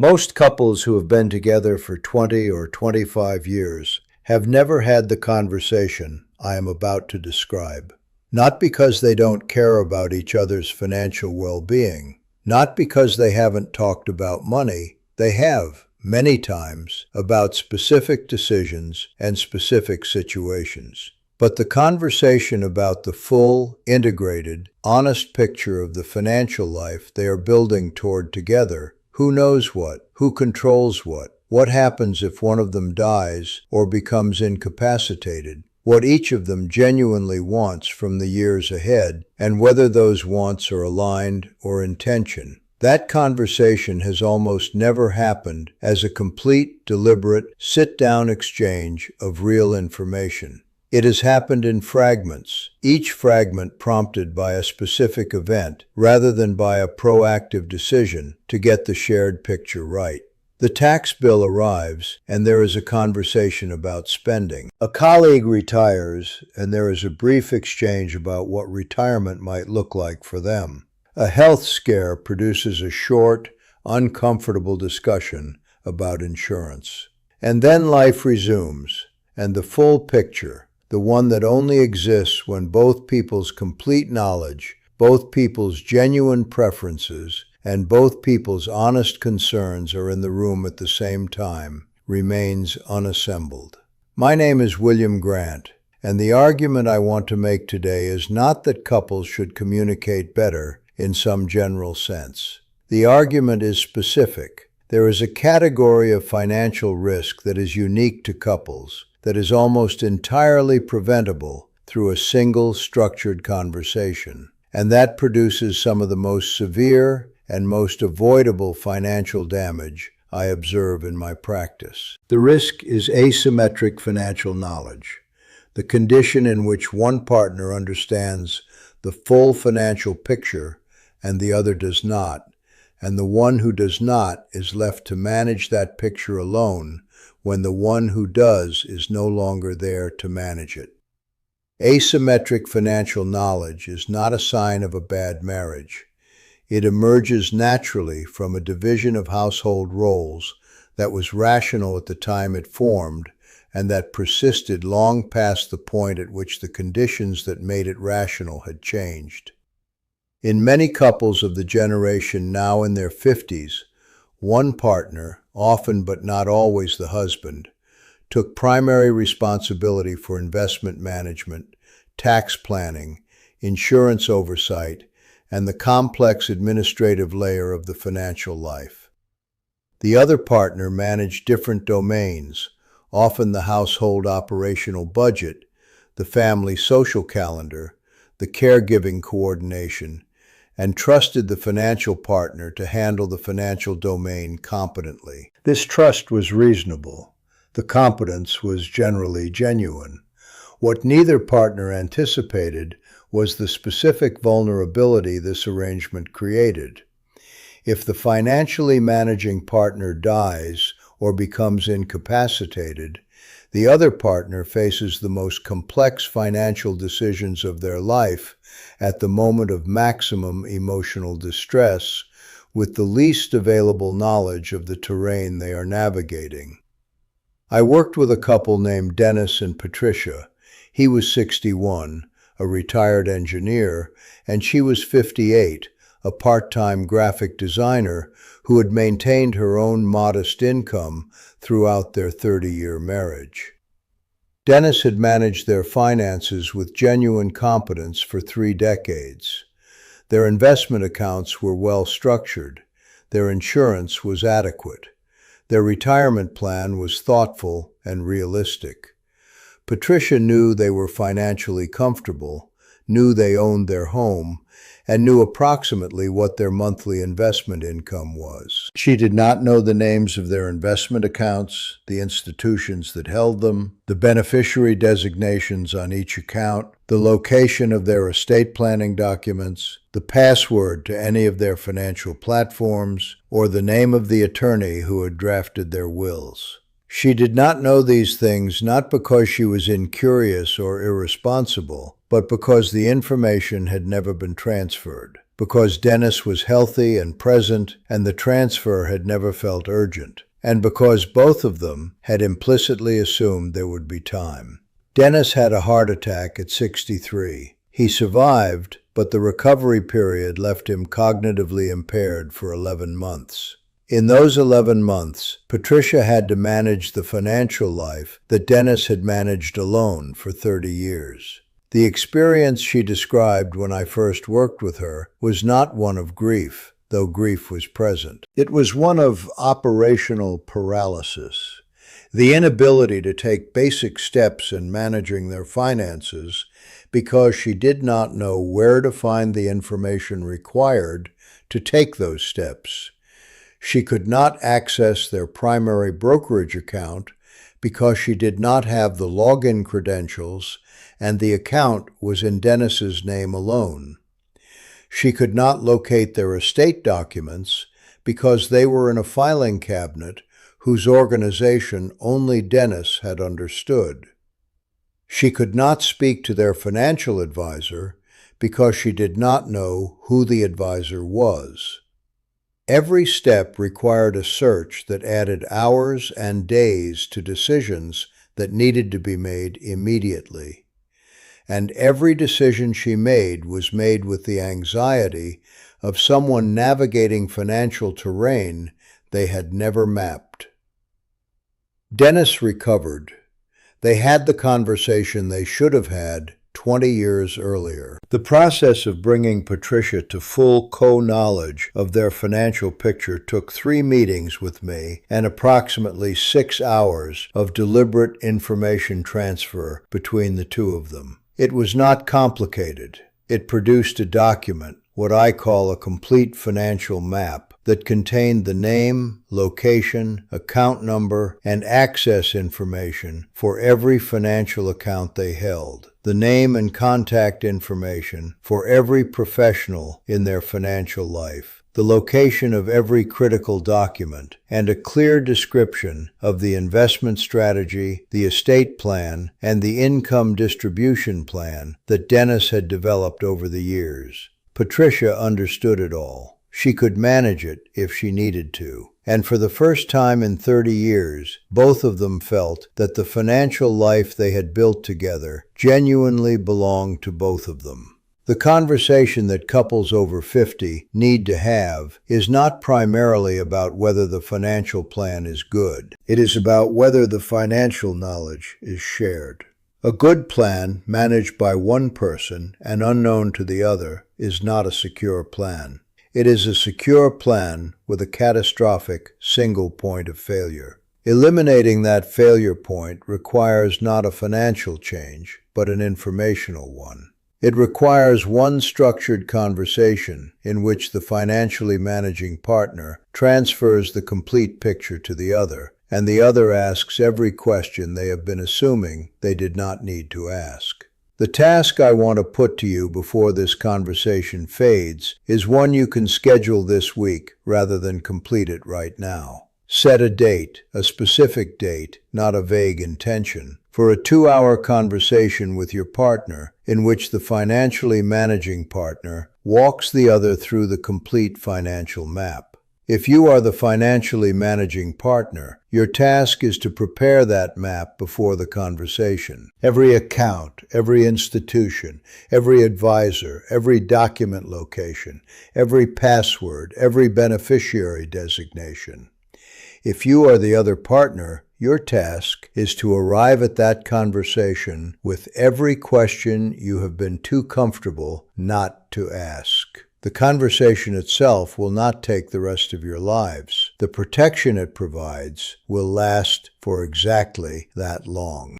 Most couples who have been together for 20 or 25 years have never had the conversation I am about to describe. Not because they don't care about each other's financial well-being, not because they haven't talked about money. They have, many times, about specific decisions and specific situations. But the conversation about the full, integrated, honest picture of the financial life they are building toward together, who knows what, who controls what happens if one of them dies or becomes incapacitated, what each of them genuinely wants from the years ahead, and whether those wants are aligned or in tension. That conversation has almost never happened as a complete, deliberate, sit-down exchange of real information. It has happened in fragments, each fragment prompted by a specific event rather than by a proactive decision to get the shared picture right. The tax bill arrives, and there is a conversation about spending. A colleague retires, and there is a brief exchange about what retirement might look like for them. A health scare produces a short, uncomfortable discussion about insurance. And then life resumes, and the full picture, the one that only exists when both people's complete knowledge, both people's genuine preferences, and both people's honest concerns are in the room at the same time, remains unassembled. My name is William Grant, and the argument I want to make today is not that couples should communicate better in some general sense. The argument is specific. There is a category of financial risk that is unique to couples, that is almost entirely preventable through a single structured conversation, and that produces some of the most severe and most avoidable financial damage I observe in my practice. The risk is asymmetric financial knowledge, the condition in which one partner understands the full financial picture and the other does not, and the one who does not is left to manage that picture alone when the one who does is no longer there to manage it. Asymmetric financial knowledge is not a sign of a bad marriage. It emerges naturally from a division of household roles that was rational at the time it formed and that persisted long past the point at which the conditions that made it rational had changed. In many couples of the generation now in their 50s, one partner, often but not always the husband, took primary responsibility for investment management, tax planning, insurance oversight, and the complex administrative layer of the financial life. The other partner managed different domains, often the household operational budget, the family social calendar, the caregiving coordination, and trusted the financial partner to handle the financial domain competently. This trust was reasonable. The competence was generally genuine. What neither partner anticipated was the specific vulnerability this arrangement created. If the financially managing partner dies or becomes incapacitated, the other partner faces the most complex financial decisions of their life at the moment of maximum emotional distress, with the least available knowledge of the terrain they are navigating. I worked with a couple named Dennis and Patricia. He was 61, a retired engineer, and she was 58, a part-time graphic designer who had maintained her own modest income throughout their 30-year marriage. Dennis had managed their finances with genuine competence for 3 decades. Their investment accounts were well structured. Their insurance was adequate. Their retirement plan was thoughtful and realistic. Patricia knew they were financially comfortable, knew they owned their home, and knew approximately what their monthly investment income was. She did not know the names of their investment accounts, the institutions that held them, the beneficiary designations on each account, the location of their estate planning documents, the password to any of their financial platforms, or the name of the attorney who had drafted their wills. She did not know these things not because she was incurious or irresponsible, but because the information had never been transferred. because Dennis was healthy and present and the transfer had never felt urgent, and because both of them had implicitly assumed there would be time. Dennis had a heart attack at 63. He survived, but the recovery period left him cognitively impaired for 11 months. In those 11 months, Patricia had to manage the financial life that Dennis had managed alone for 30 years. The experience she described when I first worked with her was not one of grief, though grief was present. It was one of operational paralysis, the inability to take basic steps in managing their finances because she did not know where to find the information required to take those steps. She could not access their primary brokerage account because she did not have the login credentials and the account was in Dennis's name alone. She could not locate their estate documents because they were in a filing cabinet whose organization only Dennis had understood. She could not speak to their financial advisor because she did not know who the advisor was. Every step required a search that added hours and days to decisions that needed to be made immediately. And every decision she made was made with the anxiety of someone navigating financial terrain they had never mapped. Dennis recovered. They had the conversation they should have had 20 years earlier. The process of bringing Patricia to full co-knowledge of their financial picture took 3 meetings with me and approximately 6 hours of deliberate information transfer between the two of them. It was not complicated. It produced a document, what I call a complete financial map, that contained the name, location, account number, and access information for every financial account they held, the name and contact information for every professional in their financial life, the location of every critical document, and a clear description of the investment strategy, the estate plan, and the income distribution plan that Dennis had developed over the years. Patricia understood it all. She could manage it if she needed to. And for the first time in 30 years, both of them felt that the financial life they had built together genuinely belonged to both of them. The conversation that couples over 50 need to have is not primarily about whether the financial plan is good. It is about whether the financial knowledge is shared. A good plan managed by one person and unknown to the other is not a secure plan. It is a secure plan with a catastrophic single point of failure. Eliminating that failure point requires not a financial change, but an informational one. It requires one structured conversation in which the financially managing partner transfers the complete picture to the other, and the other asks every question they have been assuming they did not need to ask. The task I want to put to you before this conversation fades is one you can schedule this week rather than complete it right now. Set a date, a specific date, not a vague intention, for a 2-hour conversation with your partner in which the financially managing partner walks the other through the complete financial map. If you are the financially managing partner, your task is to prepare that map before the conversation. Every account, every institution, every advisor, every document location, every password, every beneficiary designation. If you are the other partner, your task is to arrive at that conversation with every question you have been too comfortable not to ask. The conversation itself will not take the rest of your lives. The protection it provides will last for exactly that long.